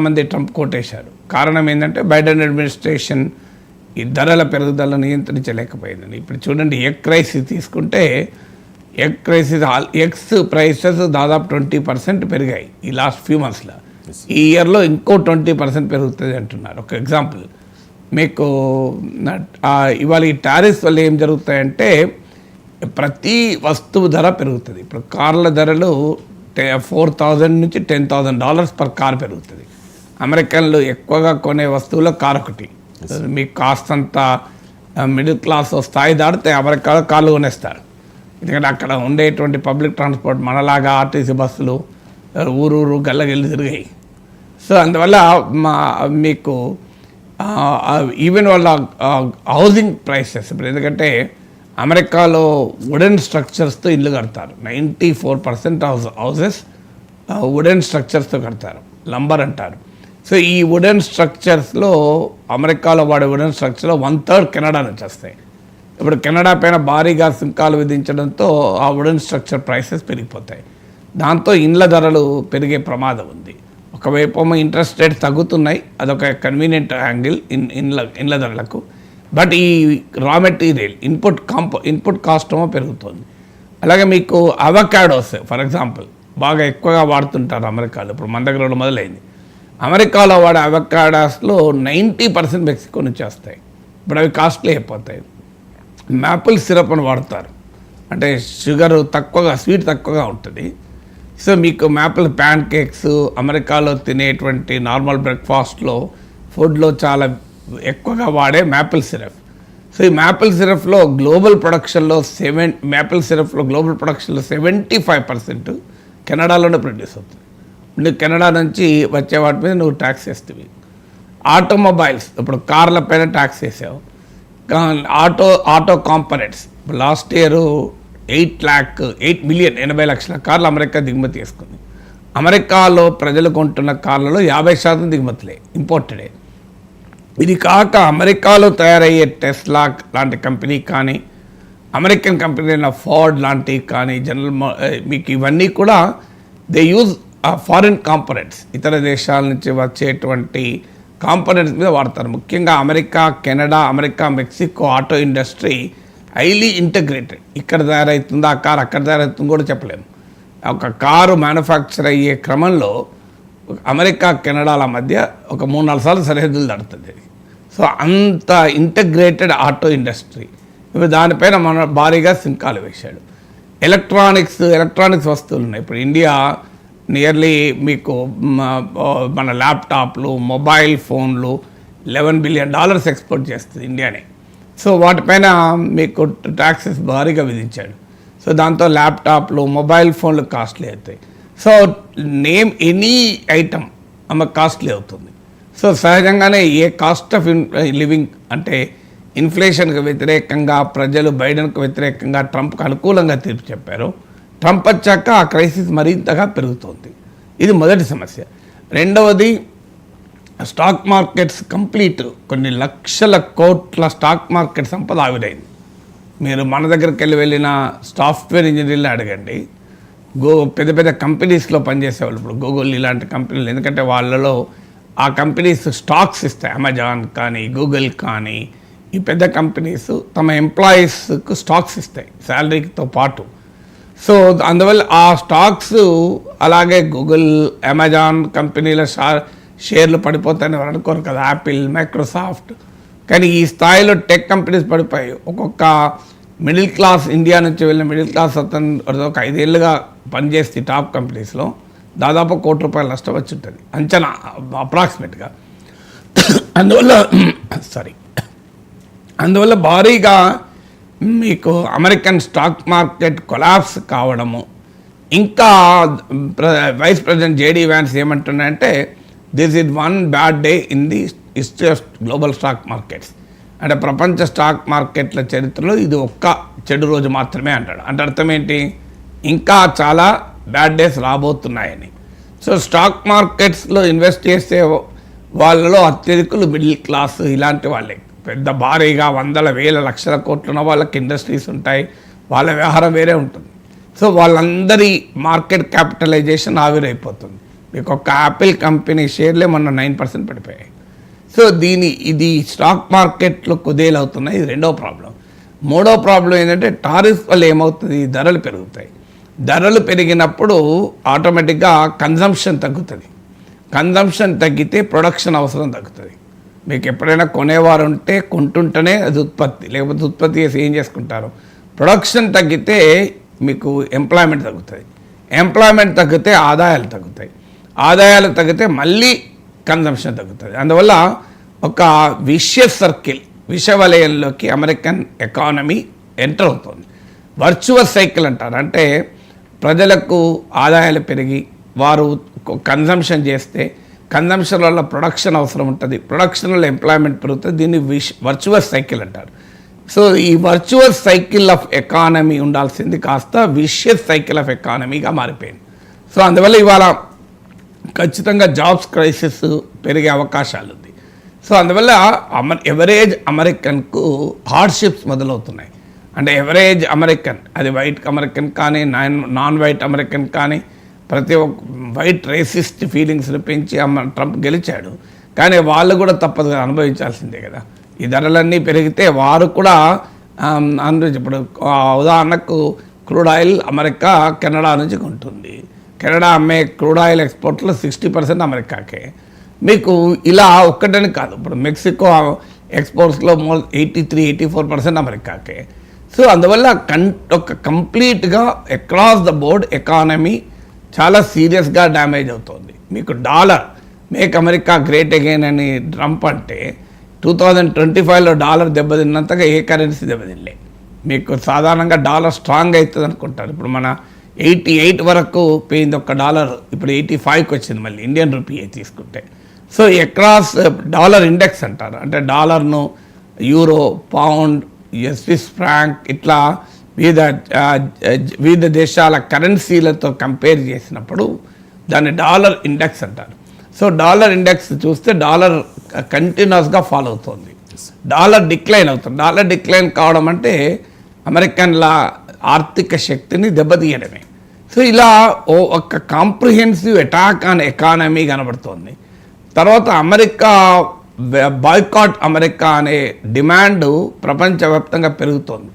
మంది ట్రంప్ కోటేశారు. కారణం ఏంటంటే బైడెన్ అడ్మినిస్ట్రేషన్ ఈ ధరల పెరుగుదల నియంత్రించలేకపోయిందని. ఇప్పుడు చూడండి, ఎగ్ క్రైసిస్ తీసుకుంటే ఎగ్స్ ప్రైసెస్ దాదాపు 20% పెరిగాయి ఈ లాస్ట్ ఫ్యూ మంత్స్లో. ఈ ఇయర్లో ఇంకో 20% పెరుగుతుంది అంటున్నారు. ఒక ఎగ్జాంపుల్ మీకు ఇవాళ ఈ టారిఫ్స్ వల్ల ఏం జరుగుతాయంటే ప్రతి వస్తువు ధర పెరుగుతుంది. ఇప్పుడు కార్ల ధరలు $4,000 నుంచి $10,000 పర్ కార్ పెరుగుతుంది. అమెరికన్లు ఎక్కువగా కొనే వస్తువులో కార్ ఒకటి. మీకు కాస్తంత మిడిల్ క్లాస్ స్థాయి దాటితే అమెరికాలో కార్లు కొనేస్తారు. ఎందుకంటే అక్కడ ఉండేటువంటి పబ్లిక్ ట్రాన్స్పోర్ట్ మనలాగా ఆర్టీసీ బస్సులు ఊరూరు గల్లగెళ్ళి తిరిగాయి. సో అందువల్ల మీకు ఈవెన్ వాళ్ళ హౌసింగ్ ప్రైసెస్ ఇప్పుడు ఎందుకంటే అమెరికాలో వుడెన్ స్ట్రక్చర్స్తో ఇల్లు కడతారు. 94% హౌసెస్ వుడెన్ స్ట్రక్చర్స్తో కడతారు, లంబర్ అంటారు. సో ఈ వుడెన్ స్ట్రక్చర్స్లో అమెరికాలో వాడే వుడెన్ స్ట్రక్చర్లో 1/3 కెనడా నుంచి వస్తాయి. ఇప్పుడు కెనడా పైన భారీగా సుంకాలు విధించడంతో ఆ వుడెన్ స్ట్రక్చర్ ప్రైసెస్ పెరిగిపోతాయి. దాంతో ఇండ్ల ధరలు పెరిగే ప్రమాదం ఉంది. ఒకవైపు ఇంట్రెస్ట్ రేట్స్ తగ్గుతున్నాయి, అదొక కన్వీనియంట్ యాంగిల్ ఇండ్ల ధరలకు. బట్ ఈ రా మెటీరియల్ ఇన్పుట్ కాస్ట్ ఏమో పెరుగుతుంది. అలాగే మీకు అవకాడోస్ ఫర్ ఎగ్జాంపుల్ బాగా ఎక్కువగా వాడుతుంటారు అమెరికాలో. ఇప్పుడు మన దగ్గర మొదలైంది. అమెరికాలో వాడే అవకాడోస్లో 90% మెక్సికో నుంచి వస్తాయి. ఇప్పుడు అవి కాస్ట్లీ అయిపోతాయి. మ్యాపుల్ సిరప్ అని వాడతారు, అంటే షుగర్ తక్కువగా, స్వీట్ తక్కువగా ఉంటుంది. సో మీకు మ్యాపుల్ ప్యాన్ కేక్స్ అమెరికాలో తినేటువంటి నార్మల్ బ్రేక్ఫాస్ట్లో ఫుడ్లో చాలా ఎక్కువగా వాడే మ్యాపుల్ సిరప్. సో ఈ మ్యాపుల్ సిరప్లో గ్లోబల్ ప్రొడక్షన్లో 75% కెనడాలోనే ప్రొడ్యూస్ అవుతుంది. నువ్వు కెనడా నుంచి వచ్చే వాటి మీద నువ్వు ట్యాక్స్ వేస్తావు. ఆటోమొబైల్స్ ఇప్పుడు కార్ల పైన ట్యాక్స్ వేసావు. Auto components last year 8 million 80 లక్షల కార్లు అమెరికా దిగుమతి చేసుకుంది. అమెరికాలో ప్రజలు కొంటున్న కార్లలో 50% దిగుమతులే, ఇంపోర్టెడే. ఇది కాక అమెరికాలో తయారయ్యే టెస్లా లాంటి కంపెనీ కానీ, అమెరికన్ కంపెనీ అయిన ఫోర్డ్ లాంటివి కానీ, మీకు ఇవన్నీ కూడా దే యూజ్ ఫారిన్ కాంపోనెంట్స్, ఇతర దేశాల నుంచి వచ్చేటువంటి కాంపోనెంట్స్ మీద వాడతారు. ముఖ్యంగా America, Canada, Mexico auto industry highly integrated. ఇక్కడ తయారవుతుందా ఆ కారు అక్కడ తయారవుతుందో కూడా చెప్పలేము. ఒక కారు మ్యానుఫ్యాక్చర్ అయ్యే క్రమంలో అమెరికా, కెనడాల మధ్య ఒక 3-4 సార్లు సరిహద్దులు దాడుతుంది. సో అంత ఇంటగ్రేటెడ్ ఆటో ఇండస్ట్రీ. ఇప్పుడు దానిపైన మన భారీగా సుంకాలు వేశాడు. ఎలక్ట్రానిక్స్ వస్తువులు ఉన్నాయి. ఇప్పుడు ఇండియా నియర్లీ మీకు మన ల్యాప్టాప్లు, మొబైల్ ఫోన్లు $11 బిలియన్ ఎక్స్పోర్ట్ చేస్తుంది ఇండియానే. సో వాటిపైన మీకు ట్యాక్సెస్ భారీగా విధించాడు. సో దాంతో ల్యాప్టాప్లు, మొబైల్ ఫోన్లు కాస్ట్లీ అవుతాయి. సో నేమ్ ఎనీ ఐటమ్ ఆమె కాస్ట్లీ అవుతుంది. సో సహజంగానే ఏ కాస్ట్ ఆఫ్ లివింగ్ అంటే ఇన్ఫ్లేషన్కి వ్యతిరేకంగా ప్రజలు బైడెన్కు వ్యతిరేకంగా ట్రంప్కి అనుకూలంగా తీర్పు చెప్పారు. ట్రంప్ వచ్చాక ఆ క్రైసిస్ మరింతగా పెరుగుతుంది. ఇది మొదటి సమస్య. రెండవది స్టాక్ మార్కెట్స్ కంప్లీట్ కొన్ని లక్షల కోట్ల స్టాక్ మార్కెట్ సంపద ఆవిరైంది. మీరు మన దగ్గరికి వెళ్ళిన సాఫ్ట్వేర్ ఇంజనీర్లు అడగండి, పెద్ద పెద్ద కంపెనీస్లో పనిచేసేవాళ్ళు, ఇప్పుడు గూగుల్ ఇలాంటి కంపెనీలు, ఎందుకంటే వాళ్ళలో ఆ కంపెనీస్ స్టాక్స్ ఇస్తాయి. అమెజాన్ కానీ, గూగుల్ కానీ, ఈ పెద్ద కంపెనీస్ తమ ఎంప్లాయీస్కు స్టాక్స్ ఇస్తాయి శాలరీతో పాటు. సో అందువల్ల ఆ స్టాక్స్ అలాగే గూగుల్, అమెజాన్ కంపెనీల షేర్లు పడిపోతాయని వాళ్ళు అనుకోరు కదా, యాపిల్, మైక్రోసాఫ్ట్. కానీ ఈ స్థాయిలో టెక్ కంపెనీస్ పడిపోయి ఒక్కొక్క మిడిల్ క్లాస్, ఇండియా నుంచి వెళ్ళిన మిడిల్ క్లాస్ అతను ఒక 5 ఏళ్ళుగా పనిచేస్తే టాప్ కంపెనీస్లో దాదాపు ₹1 నష్టం వచ్చి ఉంటుంది అంచనా అప్రాక్సిమేట్గా. అందువల్ల భారీగా మీకు అమెరికన్ స్టాక్ మార్కెట్ కొలాప్స్ కావడము. ఇంకా వైస్ ప్రెసిడెంట్ జేడీ వ్యాన్స్ ఏమంటున్నాయంటే this is one bad day in the history of global stock markets. అంటే ప్రపంచ స్టాక్ మార్కెట్ల చరిత్రలో ఇది ఒక్క చెడు రోజు మాత్రమే అంటాడు. అంటే అర్థం ఏంటి, ఇంకా చాలా బ్యాడ్ డేస్ రాబోతున్నాయని. సో స్టాక్ మార్కెట్స్లో ఇన్వెస్ట్ చేసే వాళ్ళలో అత్యధికులు మిడిల్ క్లాస్ ఇలాంటి వాళ్ళే. పెద్ద భారీగా 100,000-1,00,000 కోట్లు ఉన్న వాళ్ళకి ఇండస్ట్రీస్ ఉంటాయి, వాళ్ళ వ్యవహారం వేరే ఉంటుంది. సో వాళ్ళందరి మార్కెట్ క్యాపిటలైజేషన్ ఆవిరైపోతుంది. మీకు ఒక యాపిల్ కంపెనీ షేర్లే మొన్న 9% పడిపోయాయి. సో ఇది స్టాక్ మార్కెట్లో కుదేలవుతున్నాయి. ఇది రెండో ప్రాబ్లం. మూడో ప్రాబ్లం ఏంటంటే టారిఫ్ వల్ల ఏమవుతుంది, ధరలు పెరుగుతాయి. ధరలు పెరిగినప్పుడు ఆటోమేటిక్గా కన్జంప్షన్ తగ్గుతుంది. కన్జంప్షన్ తగ్గితే ప్రొడక్షన్ అవసరం తగ్గుతుంది. మీకు ఎప్పుడైనా కొనేవారు ఉంటే కొంటుంటేనే అది ఉత్పత్తి, లేకపోతే ఉత్పత్తి చేసి ఏం చేసుకుంటారు. ప్రొడక్షన్ తగ్గితే మీకు ఎంప్లాయ్మెంట్ తగ్గుతుంది. ఎంప్లాయ్మెంట్ తగ్గితే ఆదాయాలు తగ్గుతాయి. ఆదాయాలు తగ్గితే మళ్ళీ కన్జంప్షన్ తగ్గుతుంది. అందువల్ల ఒక విషియస్ సర్కిల్, విషవలయంలోకి అమెరికన్ ఎకానమీ ఎంటర్ అవుతుంది. వర్చువల్ సైకిల్ అంటారు. అంటే ప్రజలకు ఆదాయాలు పెరిగి వారు కన్జంప్షన్ చేస్తే కన్జంప్షన్ వల్ల ప్రొడక్షన్ అవసరం ఉంటుంది. ప్రొడక్షన్ వల్ల ఎంప్లాయ్మెంట్ పెరుగుతుంది. దీన్ని వర్చువల్ సైకిల్ అంటారు. సో ఈ వర్చువల్ సైకిల్ ఆఫ్ ఎకానమీ ఉండాల్సింది కాస్త విషియస్ సైకిల్ ఆఫ్ ఎకానమీగా మారిపోయింది. సో అందువల్ల ఇవాళ ఖచ్చితంగా జాబ్స్ క్రైసిస్ పెరిగే అవకాశాలు ఉంది. సో అందువల్ల ఎవరేజ్ అమెరికన్కు హార్డ్షిప్స్ మొదలవుతున్నాయి. అంటే ఎవరేజ్ అమెరికన్, అది వైట్ అమెరికన్ కానీ నాన్ వైట్ అమెరికన్ కానీ, ప్రతి ఒక్క వైట్ రేసిస్ట్ ఫీలింగ్స్ని పెంచి ట్రంప్ గెలిచాడు. కానీ వాళ్ళు కూడా తప్పదు అనుభవించాల్సిందే కదా. ఈ ధరలన్నీ పెరిగితే వారు కూడా ఇప్పుడు ఉదాహరణకు క్రూడ్ ఆయిల్ అమెరికా కెనడా నుంచి కొంటుంది. కెనడా అమ్మే క్రూడ్ ఆయిల్ ఎక్స్పోర్ట్లో 60% అమెరికాకే. మీకు ఇలా ఒక్కటని కాదు, ఇప్పుడు మెక్సికో ఎక్స్పోర్ట్స్లో 83-84% అమెరికాకే. సో అందువల్ల ఒక కంప్లీట్గా అక్రాస్ ద బోర్డ్ ఎకానమీ చాలా సీరియస్గా డ్యామేజ్ అవుతుంది. మీకు dollar, make America great again అని ట్రంప్ అంటే 2025లో డాలర్ దెబ్బతిన్నంతగా ఏ కరెన్సీ దెబ్బతినలే. మీకు సాధారణంగా డాలర్ స్ట్రాంగ్ అవుతుంది అనుకుంటారు. ఇప్పుడు మన 88 వరకు పోయింది ఒక డాలర్, ఇప్పుడు 85కి వచ్చింది మళ్ళీ ఇండియన్ రూపీ తీసుకుంటే. సో అక్రాస్ డాలర్ ఇండెక్స్ అంటారు. అంటే డాలర్ను యూరో, పౌండ్, స్విస్ ఫ్రాంక్ ఇట్లా వివిధ దేశాల కరెన్సీలతో కంపేర్ చేసినప్పుడు దాన్ని డాలర్ ఇండెక్స్ అంటారు. సో డాలర్ ఇండెక్స్ చూస్తే డాలర్ కంటిన్యూస్గా ఫాలో అవుతుంది, డాలర్ డిక్లైన్ అవుతుంది. డాలర్ డిక్లైన్ కావడం అంటే అమెరికన్ల ఆర్థిక శక్తిని దెబ్బతీయడమే. సో ఇలా ఒక కాంప్రిహెన్సివ్ అటాక్ ఆన్ ఎకానమీ కనబడుతోంది. తర్వాత అమెరికా బాయ్కాట్ అమెరికా అనే డిమాండ్ ప్రపంచవ్యాప్తంగా పెరుగుతోంది.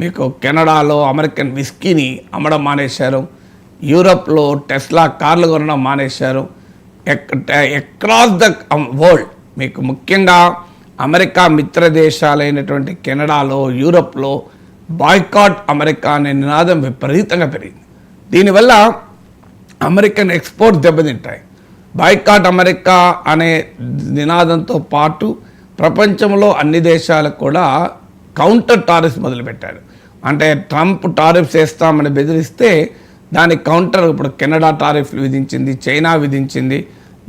మీకు కెనడాలో అమెరికన్ విస్కీని అమ్మడం మానేశారు. యూరప్లో టెస్లా కార్లు కొనడం మానేశారు. అక్రాస్ ద వరల్డ్ మీకు ముఖ్యంగా అమెరికా మిత్ర దేశాలైనటువంటి కెనడాలో, యూరప్లో బాయ్కాట్ అమెరికా అనే నినాదం విపరీతంగా పెరిగింది. దీనివల్ల అమెరికన్ ఎక్స్పోర్ట్ దెబ్బతింటాయి. బాయ్కాట్ అమెరికా అనే నినాదంతో పాటు ప్రపంచంలో అన్ని దేశాలకు కూడా కౌంటర్ టారిఫ్స్ మొదలుపెట్టారు. అంటే ట్రంప్ టారిఫ్స్ వేస్తామని బెదిరిస్తే దానికి కౌంటర్ ఇప్పుడు కెనడా టారిఫ్లు విధించింది, చైనా విధించింది,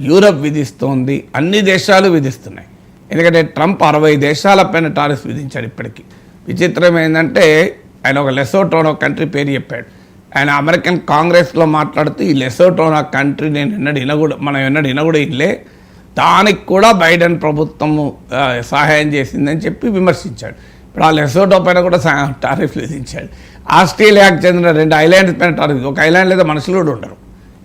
యూరప్ విధిస్తోంది, అన్ని దేశాలు విధిస్తున్నాయి. ఎందుకంటే ట్రంప్ 60 దేశాలపైన టారిఫ్స్ విధించాడు ఇప్పటికీ. విచిత్రం ఏంటంటే ఆయన ఒక లెసోటోనో కంట్రీ పేరు చెప్పాడు. ఆయన అమెరికన్ కాంగ్రెస్లో మాట్లాడుతూ ఈ లెసోటోనో కంట్రీ మనం ఎన్నడూ వినకూడా ఇల్లే, దానికి కూడా బైడెన్ ప్రభుత్వము సహాయం చేసిందని చెప్పి విమర్శించాడు. ఇప్పుడు ఆ లెసోటో పైన కూడా టారిఫ్లు విధించాడు. ఆస్ట్రేలియాకు చెందిన 2 ఐలాండ్స్ పైన టారిఫ్, ఒక ఐలాండ్ లేదా మనుషులు కూడా ఉండరు,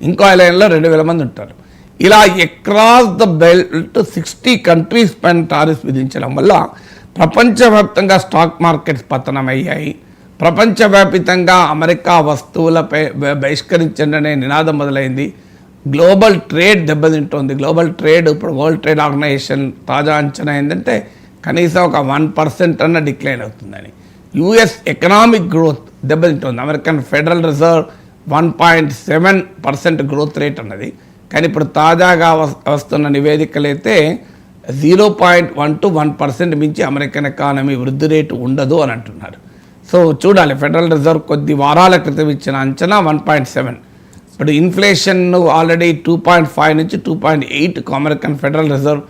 ఇంకో ఐలాండ్లో 2000 మంది ఉంటారు. ఇలా అక్రాస్ ద బెల్ట్ 60 కంట్రీస్ పైన టారిఫ్ విధించడం వల్ల ప్రపంచవ్యాప్తంగా స్టాక్ మార్కెట్స్ పతనమయ్యాయి. ప్రపంచవ్యాప్తంగా అమెరికా వస్తువులపై బహిష్కరించండి అనే నినాదం మొదలైంది. గ్లోబల్ ట్రేడ్ దెబ్బతింటోంది. గ్లోబల్ ట్రేడ్ ఇప్పుడు వరల్డ్ ట్రేడ్ ఆర్గనైజేషన్ తాజా అంచనా ఏంటంటే కనీసం ఒక 1% అన్న డిక్లైన్ అవుతుందని. యుఎస్ ఎకనామిక్ గ్రోత్ దెబ్బతింటోంది. American federal reserve 1.7% growth rate అన్నది. కానీ ఇప్పుడు తాజాగా వస్తున్న నివేదికలు అయితే 0.1 to 1% మించి అమెరికన్ ఎకానమీ వృద్ధి రేటు ఉండదు అని అంటున్నారు. సో చూడాలి, ఫెడరల్ రిజర్వ్ కొద్ది వారాల క్రితం ఇచ్చిన అంచనా 1.7. ఇప్పుడు ఇన్ఫ్లేషన్ ఆల్రెడీ 2.5 నుంచి 2.8కు అమెరికన్ ఫెడరల్ రిజర్వ్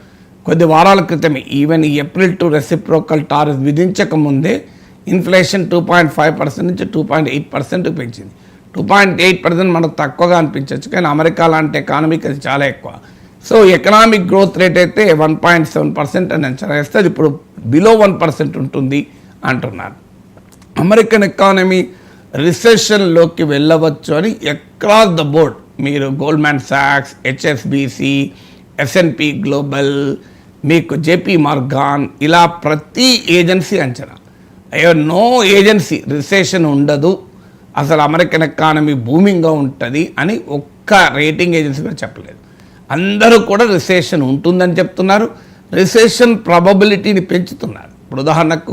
కొద్ది వారాల క్రితమే even April two reciprocal tariff విధించకముందే ఇన్ఫ్లేషన్ 2.5% నుంచి 2.8% పెంచింది. 2.8% మనకు తక్కువగా అనిపించవచ్చు, కానీ అమెరికా లాంటి ఎకానమీకి అది చాలా ఎక్కువ. సో ఎకనామిక్ గ్రోత్ రేట్ అయితే 1.7% అని అంచనా వేస్తే అది ఇప్పుడు బిలో 1% ఉంటుంది అంటున్నారు. అమెరికన్ ఎకానమీ రిసెషన్లోకి వెళ్ళవచ్చు అని అక్రాస్ ద బోర్డ్ మీరు గోల్డ్మ్యాన్ సాక్స్, హెచ్ఎస్బిసి, ఎస్ఎన్పి గ్లోబల్, మీకు జేపీ మార్గాన్, ఇలా ప్రతి ఏజెన్సీ అంచనా. అయ్యో నో ఏజెన్సీ రిసెషన్ ఉండదు, అసలు అమెరికన్ ఎకానమీ బూమింగ్గా ఉంటుంది అని ఒక్క రేటింగ్ ఏజెన్సీ కూడా చెప్పలేదు. అందరూ కూడా రిసెషన్ ఉంటుందని చెప్తున్నారు, రిసెషన్ ప్రాబబిలిటీని పెంచుతున్నారు. ఇప్పుడు ఉదాహరణకు